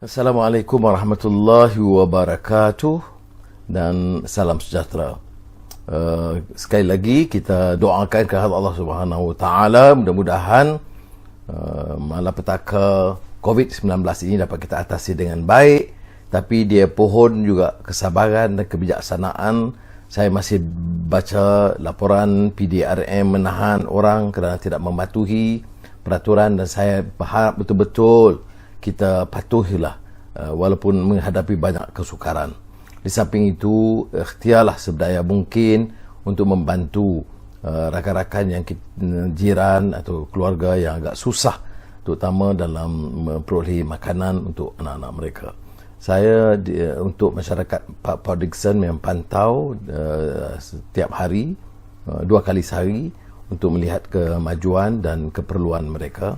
Assalamualaikum warahmatullahi wabarakatuh dan salam sejahtera. Sekali lagi kita doakan kepada Allah Subhanahu Wa Taala, mudah-mudahan malapetaka COVID-19 ini dapat kita atasi dengan baik. Tapi dia pohon juga kesabaran dan kebijaksanaan. Saya masih baca laporan PDRM menahan orang kerana tidak mematuhi peraturan, dan saya berharap betul-betul kita patuhilah walaupun menghadapi banyak kesukaran. Di samping itu, ikhtiarlah seberdaya mungkin untuk membantu rakan-rakan yang jiran atau keluarga yang agak susah, terutama dalam memperolehi makanan untuk anak-anak mereka. Saya untuk masyarakat Port Dickson yang pantau setiap hari, 2 kali sehari, untuk melihat kemajuan dan keperluan mereka.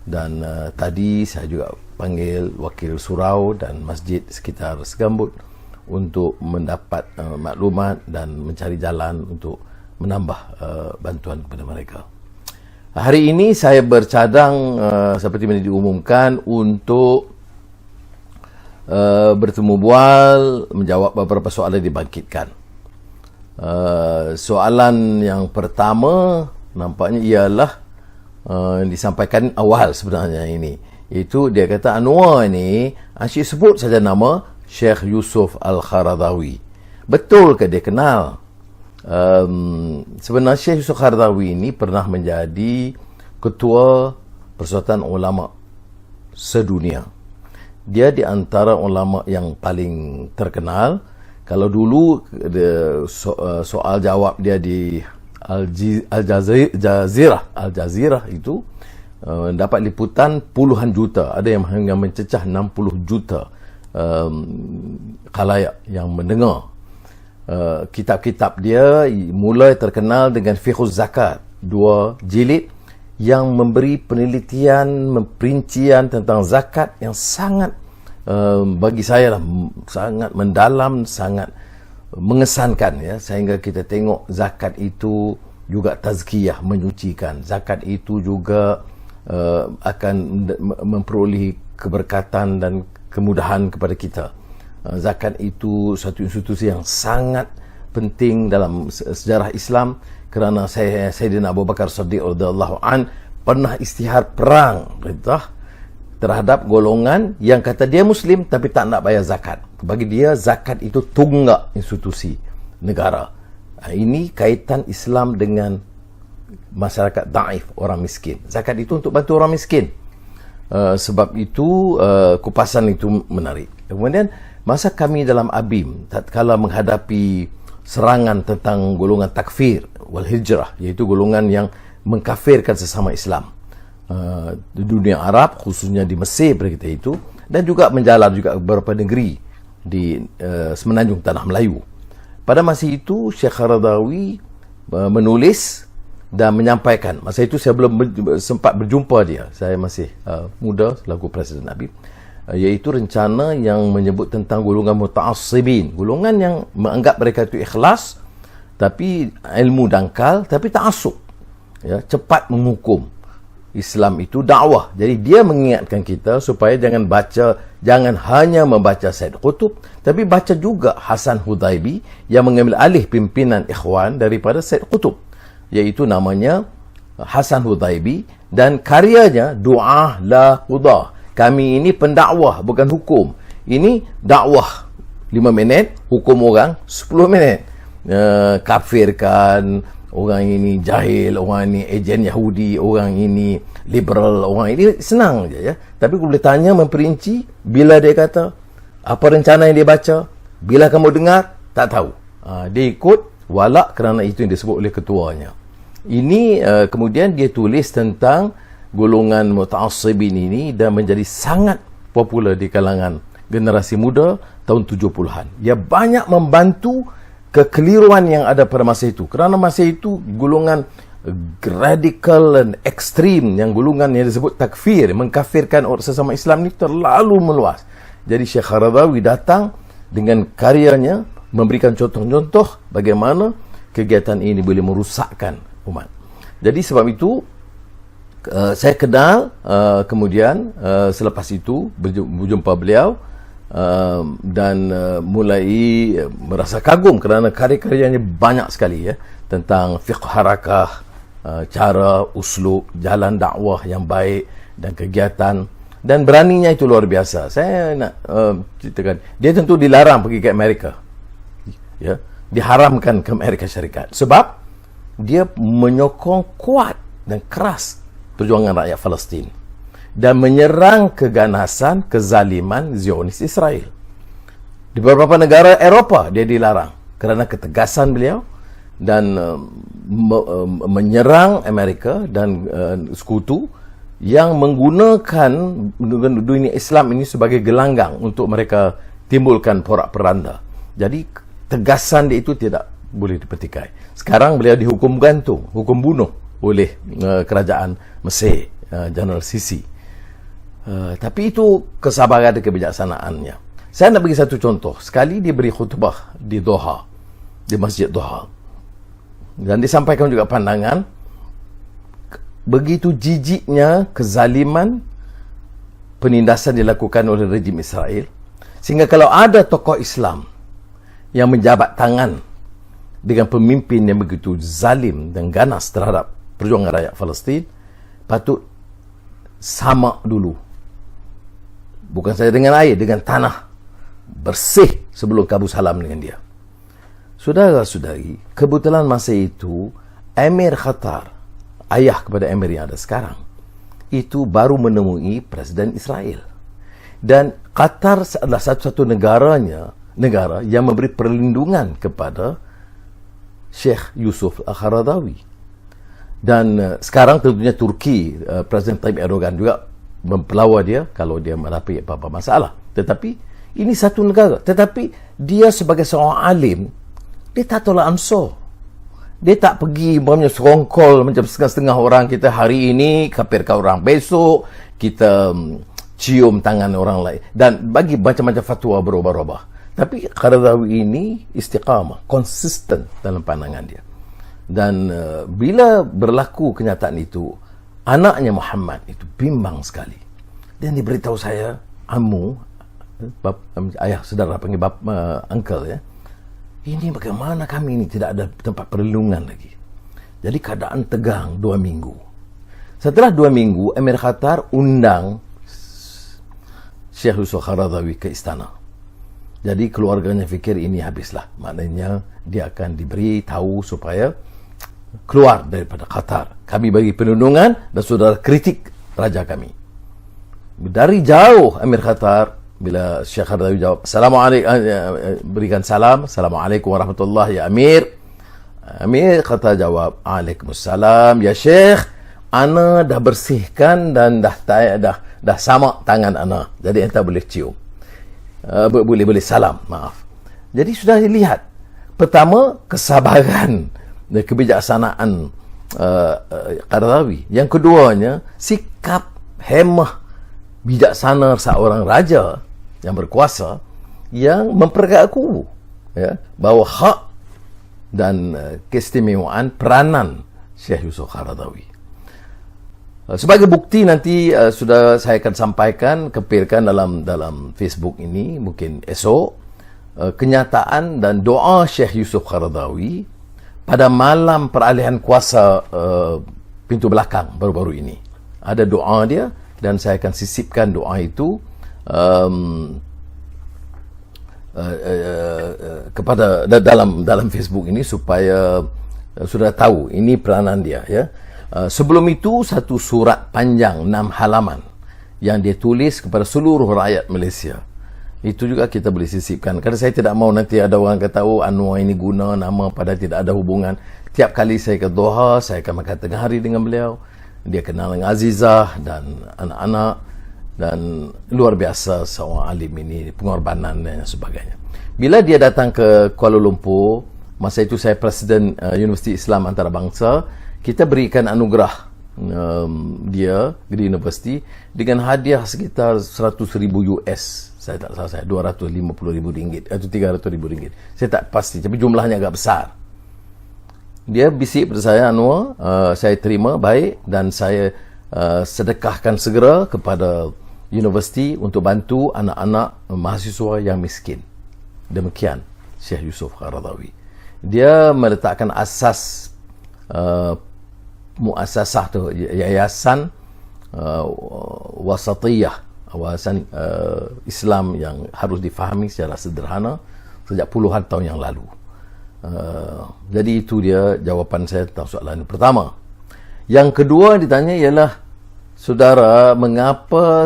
Dan tadi saya juga panggil wakil surau dan masjid sekitar Segambut untuk mendapat maklumat dan mencari jalan untuk menambah bantuan kepada mereka. Hari ini saya bercadang seperti yang diumumkan untuk bertemu bual, menjawab beberapa soalan yang dibangkitkan. Soalan yang pertama nampaknya ialah disampaikan awal sebenarnya ini. Itu dia kata Anwar ni asyik sebut saja nama Syekh Yusuf Al-Qaradawi. Betul ke dia kenal? Sebenarnya Syekh Yusuf Al-Qaradawi ini pernah menjadi ketua Persatuan Ulama Sedunia. Dia di antara ulama yang paling terkenal. Kalau dulu soal jawab dia di Al-Jazeera itu dapat liputan puluhan juta, ada yang hingga mencecah 60 juta khalayak yang mendengar. Kitab-kitab dia mulai terkenal dengan Fiqhuz Zakat, 2 jilid yang memberi penelitian, perincian tentang zakat yang sangat bagi saya lah, sangat mendalam, sangat mengesankan, ya, sehingga kita tengok zakat itu juga tazkiyah, menyucikan. Zakat itu juga akan memperoleh keberkatan dan kemudahan kepada kita. Zakat itu satu institusi yang sangat penting dalam sejarah Islam, kerana Sayyidina Abu Bakar Siddiq radhiyallahu an pernah istihar perang terhadap golongan yang kata dia Muslim tapi tak nak bayar zakat. Bagi dia zakat itu tunggak institusi negara. Ini kaitan Islam dengan masyarakat daif, orang miskin. Zakat itu untuk bantu orang miskin. Sebab itu kupasan itu menarik. Kemudian masa kami dalam ABIM, tatkala menghadapi serangan tentang golongan takfir wal hijrah, iaitu golongan yang mengkafirkan sesama Islam di dunia Arab, khususnya di Mesir pada ketika itu, dan juga menjalar juga beberapa negeri di semenanjung Tanah Melayu. Pada masa itu Syekh Qaradawi menulis dan menyampaikan. Masa itu saya belum sempat berjumpa dia, saya masih muda selaku Presiden ABIM, iaitu rencana yang menyebut tentang golongan muta'assibin, golongan yang menganggap mereka itu ikhlas tapi ilmu dangkal, tapi ta'assub, ya, cepat menghukum. Islam itu dakwah. Jadi dia mengingatkan kita supaya jangan hanya membaca Said Qutb, tapi baca juga Hasan Hudaibi yang mengambil alih pimpinan ikhwan daripada Said Qutb, iaitu namanya Hasan Hudaibi, dan karyanya Du'ah la Qudah. Kami ini pendakwah, bukan hukum. Ini dakwah 5 minit, hukum orang 10 minit. Kafirkan orang ini jahil, orang ini ejen Yahudi, orang ini liberal, orang ini senang je, ya. Tapi aku boleh tanya memperinci, bila dia kata apa rencana yang dia baca, bila kamu dengar, tak tahu. Dia ikut walak kerana itu yang disebut oleh ketuanya. Ini kemudian dia tulis tentang golongan muta'assibin ini dan menjadi sangat popular di kalangan generasi muda tahun 70-an. Dia banyak membantu kekeliruan yang ada pada masa itu, kerana masa itu golongan radikal dan ekstrim, yang golongan yang disebut takfir, mengkafirkan orang sesama Islam ini terlalu meluas. Jadi Syekh Qaradawi datang dengan karyanya memberikan contoh-contoh bagaimana kegiatan ini boleh merusakkan umat. Jadi sebab itu Saya kenal, kemudian selepas itu berjumpa beliau, dan mulai merasa kagum kerana karya-karyanya banyak sekali ya, tentang fiqh harakah, cara, uslub, jalan dakwah yang baik dan kegiatan, dan beraninya itu luar biasa. Saya nak ceritakan, dia tentu dilarang pergi ke Amerika, ya, diharamkan ke Amerika Syarikat sebab dia menyokong kuat dan keras perjuangan rakyat Palestin dan menyerang keganasan, kezaliman Zionis Israel. Di beberapa negara Eropah dia dilarang kerana ketegasan beliau dan menyerang Amerika dan sekutu yang menggunakan dunia Islam ini sebagai gelanggang untuk mereka timbulkan porak-peranda. Jadi tegasan dia itu tidak boleh dipertikai. Sekarang beliau dihukum gantung, hukum bunuh oleh kerajaan Mesir, General Sisi. Tapi itu kesabaran dan kebijaksanaannya. Saya nak bagi satu contoh. Sekali dia beri khutbah di Doha, di Masjid Doha, dan disampaikan juga pandangan begitu jijiknya kezaliman penindasan dilakukan oleh rejim Israel, sehingga kalau ada tokoh Islam yang menjabat tangan dengan pemimpin yang begitu zalim dan ganas terhadap perjuangan rakyat Palestin, patut samak dulu, bukan saja dengan air, dengan tanah, bersih sebelum kabus salam dengan dia. Saudara-saudari, kebetulan masa itu Emir Qatar, ayah kepada Emir yang ada sekarang, itu baru menemui Presiden Israel, dan Qatar adalah satu-satu negara yang memberi perlindungan kepada Sheikh Yusuf Al-Qaradawi. Dan sekarang tentunya Turki, Presiden Tayyip Erdogan juga mempelawa dia kalau dia menghadapi apa-apa masalah. Tetapi ini satu negara, tetapi dia sebagai seorang alim, dia tak tolak ansur. Dia tak pergi serongkol macam setengah-setengah orang kita hari ini, kafirkan orang besok, kita cium tangan orang lain dan bagi macam-macam fatwa berubah-ubah. Tapi Qaradawi ini istiqamah, konsisten dalam pandangan dia. Dan bila berlaku kenyataan itu, anaknya Muhammad itu bimbang sekali. Dan dia beritahu saya, ayah saudara panggil uncle ya, ini bagaimana kami ini tidak ada tempat perlindungan lagi. Jadi keadaan tegang 2 minggu. Setelah 2 minggu, Emir Qatar undang Syekh Yusuf Qaradawi ke istana. Jadi keluarganya fikir ini habislah. Maknanya dia akan diberi tahu supaya keluar daripada Qatar. Kami bagi perlindungan dan saudara kritik raja kami. Dari jauh Emir Qatar, bila Syekh Qaradawi jawab, berikan salam, Assalamualaikum warahmatullahi ya Amir. Amir Qatar jawab, Waalaikumsalam ya Syekh, ana dah bersihkan dan dah samak tangan ana. Jadi anda boleh cium. Boleh salam, maaf. Jadi sudah dilihat, pertama kesabaran dan kebijaksanaan Qaradawi. Yang keduanya, sikap hemah bijaksana seorang raja yang berkuasa yang memperagaku ya, bahawa hak dan keistimewaan peranan Syekh Yusuf Qaradawi. Sebagai bukti nanti sudah saya akan sampaikan, kepilkan dalam Facebook ini mungkin esok, kenyataan dan doa Syekh Yusuf Qaradawi pada malam peralihan kuasa pintu belakang baru-baru ini. Ada doa dia dan saya akan sisipkan doa itu kepada dalam Facebook ini supaya sudah tahu ini peranan dia ya. Sebelum itu satu surat panjang 6 halaman yang dia tulis kepada seluruh rakyat Malaysia. Itu juga kita boleh sisipkan. Kerana saya tidak mau nanti ada orang kata, oh Anwar ini guna nama padahal tidak ada hubungan. Tiap kali saya ke Doha, saya akan makan tengah hari dengan beliau. Dia kenal dengan Azizah dan anak-anak. Dan luar biasa seorang alim ini, pengorbanan dan sebagainya. Bila dia datang ke Kuala Lumpur, masa itu saya Presiden Universiti Islam Antarabangsa, kita berikan anugerah dia di universiti dengan hadiah sekitar 100,000 US. Saya tak salah, 250,000 ringgit atau 300,000 ringgit. Saya tak pasti, tapi jumlahnya agak besar. Dia bisik pada saya, Anwar, saya terima baik dan saya sedekahkan segera kepada universiti untuk bantu anak-anak mahasiswa yang miskin. Demikian Syekh Yusof Qaradawi. Dia meletakkan asas muasasah tu, yayasan wasatiyah, wawasan Islam yang harus difahami secara sederhana sejak puluhan tahun yang lalu. Jadi itu dia jawapan saya tentang soalan pertama. Yang kedua ditanya ialah, saudara, mengapa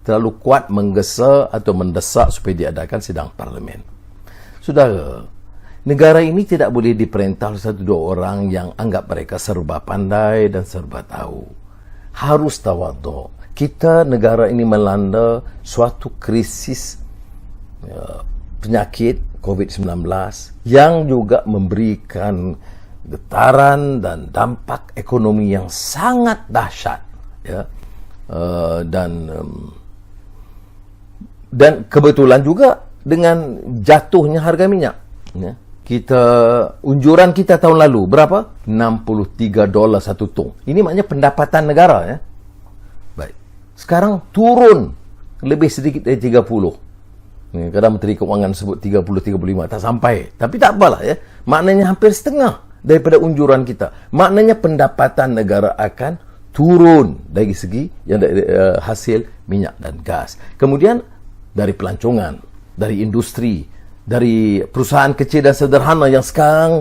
terlalu kuat menggesa atau mendesak supaya diadakan sidang parlimen? Saudara, negara ini tidak boleh diperintah oleh satu dua orang yang anggap mereka serba pandai dan serba tahu. Harus tawaduk. Kita, negara ini melanda suatu krisis penyakit COVID-19 yang juga memberikan getaran dan dampak ekonomi yang sangat dahsyat, ya. Dan kebetulan juga dengan jatuhnya harga minyak, ya. Unjuran kita tahun lalu berapa? $63 satu tong. Ini maknanya pendapatan negara, ya. Baik. Sekarang turun lebih sedikit dari 30. Kadang Menteri Keuangan sebut 30-35, tak sampai. Tapi tak apalah, ya. Maknanya hampir setengah daripada unjuran kita. Maknanya pendapatan negara akan turun dari segi yang hasil minyak dan gas. Kemudian dari pelancongan, dari industri, dari perusahaan kecil dan sederhana yang sekarang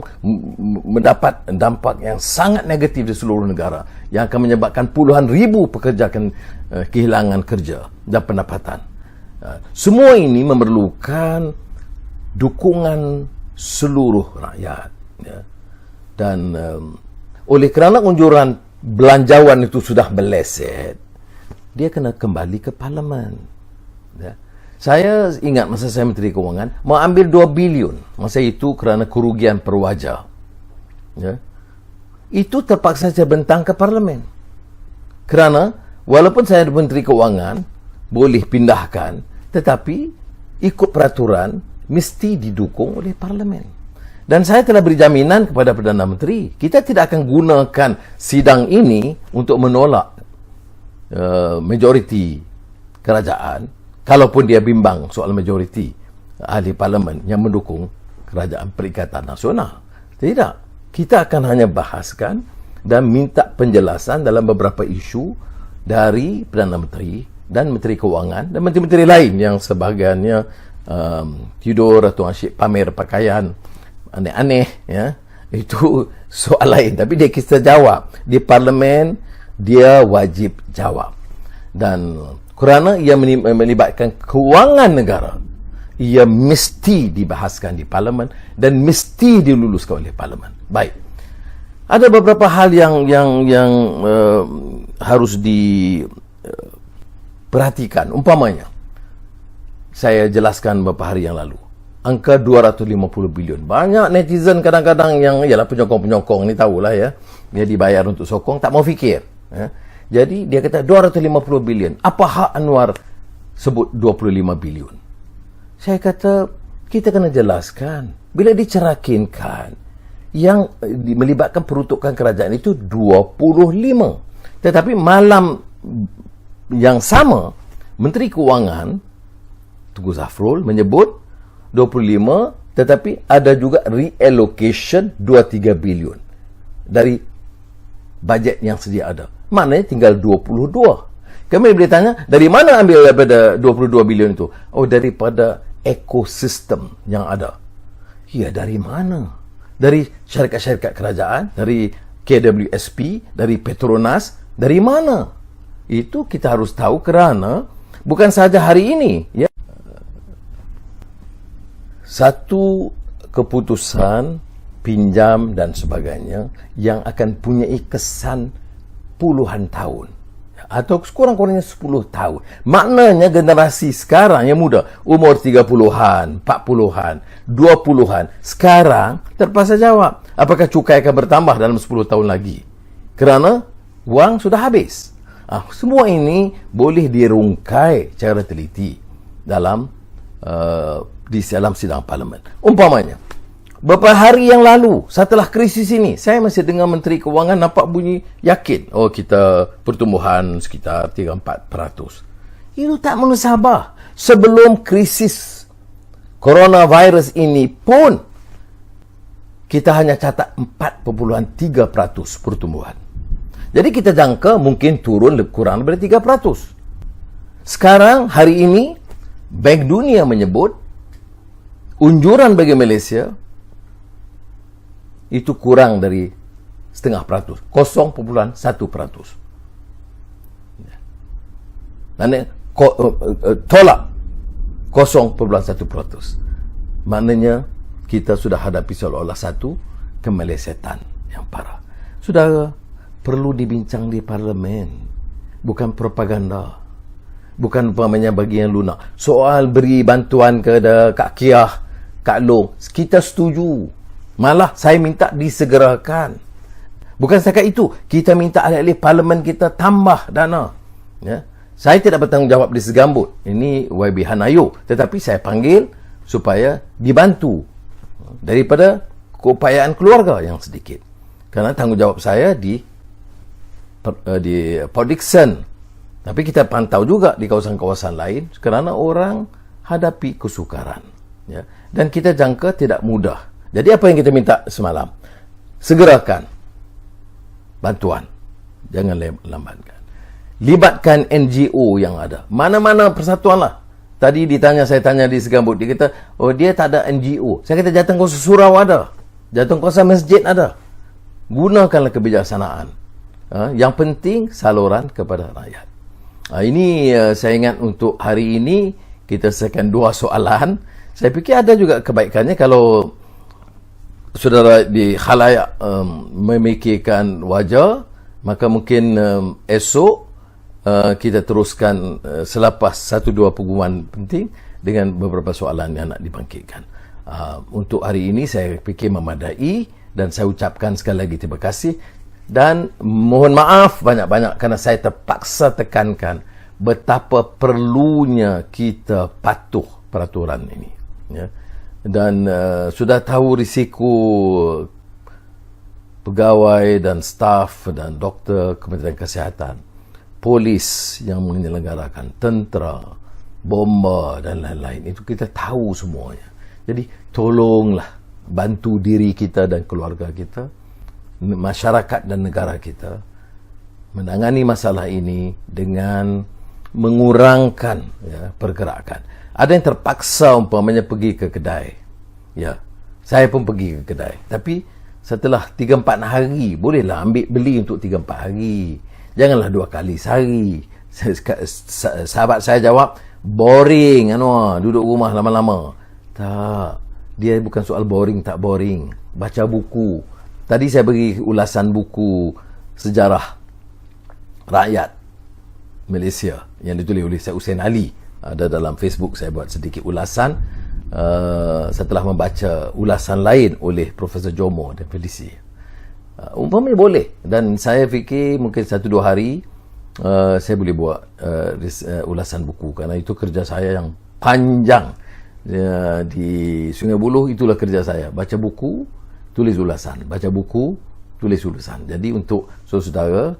mendapat dampak yang sangat negatif di seluruh negara, yang akan menyebabkan puluhan ribu pekerja akan kehilangan kerja dan pendapatan. Semua ini memerlukan dukungan seluruh rakyat, ya. Dan oleh kerana unjuran belanjawan itu sudah meleset, dia kena kembali ke parlimen, ya. Saya ingat masa saya Menteri Keuangan mau ambil 2 bilion masa itu kerana kerugian perwajar, ya. Itu terpaksa saya bentang ke parlimen kerana walaupun saya Menteri Keuangan boleh pindahkan, tetapi ikut peraturan mesti didukung oleh parlimen. Dan saya telah beri jaminan kepada Perdana Menteri, kita tidak akan gunakan sidang ini untuk menolak majoriti kerajaan, kalaupun dia bimbang soal majoriti ahli parlimen yang mendukung kerajaan Perikatan Nasional. Tidak. Kita akan hanya bahaskan dan minta penjelasan dalam beberapa isu dari Perdana Menteri dan Menteri Keuangan dan menteri-menteri lain yang sebahagiannya tidur atau asyik pamer pakaian aneh-aneh, ya. Itu soal lain, tapi dia kita jawab di parlimen, dia wajib jawab. Dan kerana ia melibatkan kewangan negara, ia mesti dibahaskan di parlimen dan mesti diluluskan oleh parlimen. Baik. Ada beberapa hal yang harus diperhatikan. Umpamanya, saya jelaskan beberapa hari yang lalu, angka 250 bilion. Banyak netizen kadang-kadang yang ialah penyokong-penyokong ni tahulah, ya. Dia dibayar untuk sokong, tak mau fikir, ya. Jadi dia kata 250 bilion. Apa hak Anwar sebut 25 bilion? Saya kata kita kena jelaskan. Bila dicerakinkan yang melibatkan peruntukan kerajaan itu 25. Tetapi malam yang sama Menteri Keuangan Tengku Zafrul menyebut 25, tetapi ada juga reallocation 2-3 bilion dari bajet yang sedia ada. Maknanya tinggal 22. Kami boleh tanya, dari mana ambil daripada 22 bilion itu? Oh, daripada ekosistem yang ada. Ya, dari mana? Dari syarikat-syarikat kerajaan, dari KWSP, dari Petronas, dari mana? Itu kita harus tahu kerana bukan sahaja hari ini, ya. Satu keputusan pinjam dan sebagainya yang akan punyai kesan puluhan tahun atau kurang-kurangnya 10 tahun. Maknanya generasi sekarang yang muda, umur 30-an, 40-an, 20-an, sekarang terpaksa jawab, apakah cukai akan bertambah dalam 10 tahun lagi? Kerana wang sudah habis. Semua ini boleh dirungkai secara teliti dalam di dalam sidang parlimen. Umpamanya, Beberapa hari yang lalu, setelah krisis ini, saya masih dengar Menteri Kewangan nampak bunyi yakin. Oh, kita pertumbuhan sekitar 3-4%. Itu tak menusabah. Sebelum krisis coronavirus ini pun, kita hanya catat 4,3% pertumbuhan. Jadi kita jangka mungkin turun kurang daripada 3%. Sekarang, hari ini, Bank Dunia menyebut unjuran bagi Malaysia itu kurang dari 0,5%, 0,1%. Maknanya tolak 0,1%. Maknanya kita sudah hadapi seolah-olah satu kemelesetan yang parah. Saudara, perlu dibincang di parlimen, bukan propaganda, bukan umpamanya bagian lunak. Soal beri bantuan kepada Kak Kiah, Kak Long, kita setuju. Malah saya minta disegerakan. Bukan setakat itu, kita minta ahli-ahli parlimen kita tambah dana. Ya. Saya tidak bertanggungjawab di segambut. Ini YB Hanayo. Tetapi saya panggil supaya dibantu daripada keupayaan keluarga yang sedikit. Kerana tanggungjawab saya di Port Dickson. Tapi kita pantau juga di kawasan-kawasan lain kerana orang hadapi kesukaran. Ya. Dan kita jangka tidak mudah. Jadi apa yang kita minta semalam? Segerakan bantuan. Jangan lambatkan. Libatkan NGO yang ada. Mana-mana persatuan lah. Tadi saya tanya di segambut. Dia kata, oh dia tak ada NGO. Saya kata, Jawatan Kuasa Surau ada. Jawatan Kuasa Masjid ada. Gunakanlah kebijaksanaan. Yang penting saluran kepada rakyat. Ini saya ingat untuk hari ini kita selesaikan 2 soalan. Saya fikir ada juga kebaikannya kalau saudara di khalayak memikirkan wajah, maka mungkin esok kita teruskan selepas 1-2 pengumuman penting dengan beberapa soalan yang nak dibangkitkan. Untuk hari ini saya fikir memadai dan saya ucapkan sekali lagi terima kasih dan mohon maaf banyak-banyak kerana saya terpaksa tekankan betapa perlunya kita patuh peraturan ini. Ya. Dan sudah tahu risiko pegawai dan staf dan doktor Kementerian Kesihatan, polis yang menyelenggarakan, tentera, bomba dan lain-lain. Itu kita tahu semuanya. Jadi tolonglah bantu diri kita dan keluarga kita, masyarakat dan negara kita menangani masalah ini dengan mengurangkan pergerakan. Ada yang terpaksa umpamanya pergi ke kedai. Ya, saya pun pergi ke kedai. Tapi setelah 3-4 hari, bolehlah ambil beli untuk 3-4 hari. Janganlah 2 kali sehari. Sahabat saya jawab, boring, duduk rumah lama-lama. Tak, dia bukan soal boring, tak boring. Baca buku. Tadi saya beri ulasan buku sejarah rakyat Malaysia yang ditulis oleh Syed Hussein Ali. Ada dalam Facebook saya buat sedikit ulasan setelah membaca ulasan lain oleh Profesor Jomo dan Felici. Umpamanya boleh, dan saya fikir mungkin 1-2 hari saya boleh buat ulasan buku kerana itu kerja saya yang panjang di Sungai Buloh. Itulah kerja saya, baca buku, tulis ulasan, baca buku, tulis ulasan. Jadi untuk saudara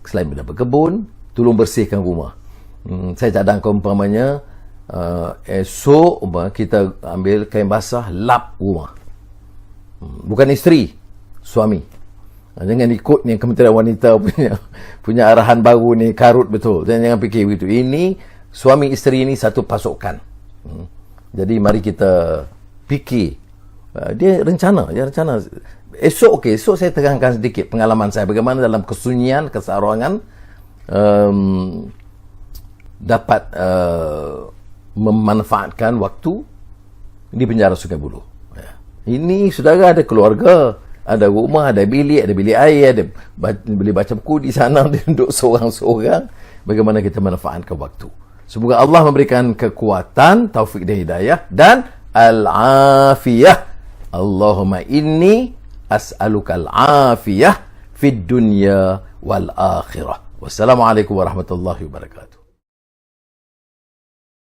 selain mendapat kebun, tolong bersihkan rumah. Saya cadangkan umpamanya esok kita ambil kain basah, lap rumah. Bukan isteri, suami. Jangan ikut ni Kementerian Wanita punya arahan baru ni, karut betul. Jangan fikir begitu. Ini suami isteri ini satu pasukan. Jadi mari kita fikir. Dia rencana. Esok saya tekankan sedikit pengalaman saya bagaimana dalam kesunyian, kesarangan dapat memanfaatkan waktu di penjara Sungai Buloh. Ini saudara ada keluarga, ada rumah, ada bilik air, ada boleh baca buku di sana, dia duduk seorang-seorang. Bagaimana kita manfaatkan waktu. Semoga Allah memberikan kekuatan, taufik dan hidayah dan al-afiyah. Allahumma inni as'aluka al-afiyah fid dunya wal akhirah. Wassalamualaikum warahmatullahi wabarakatuh.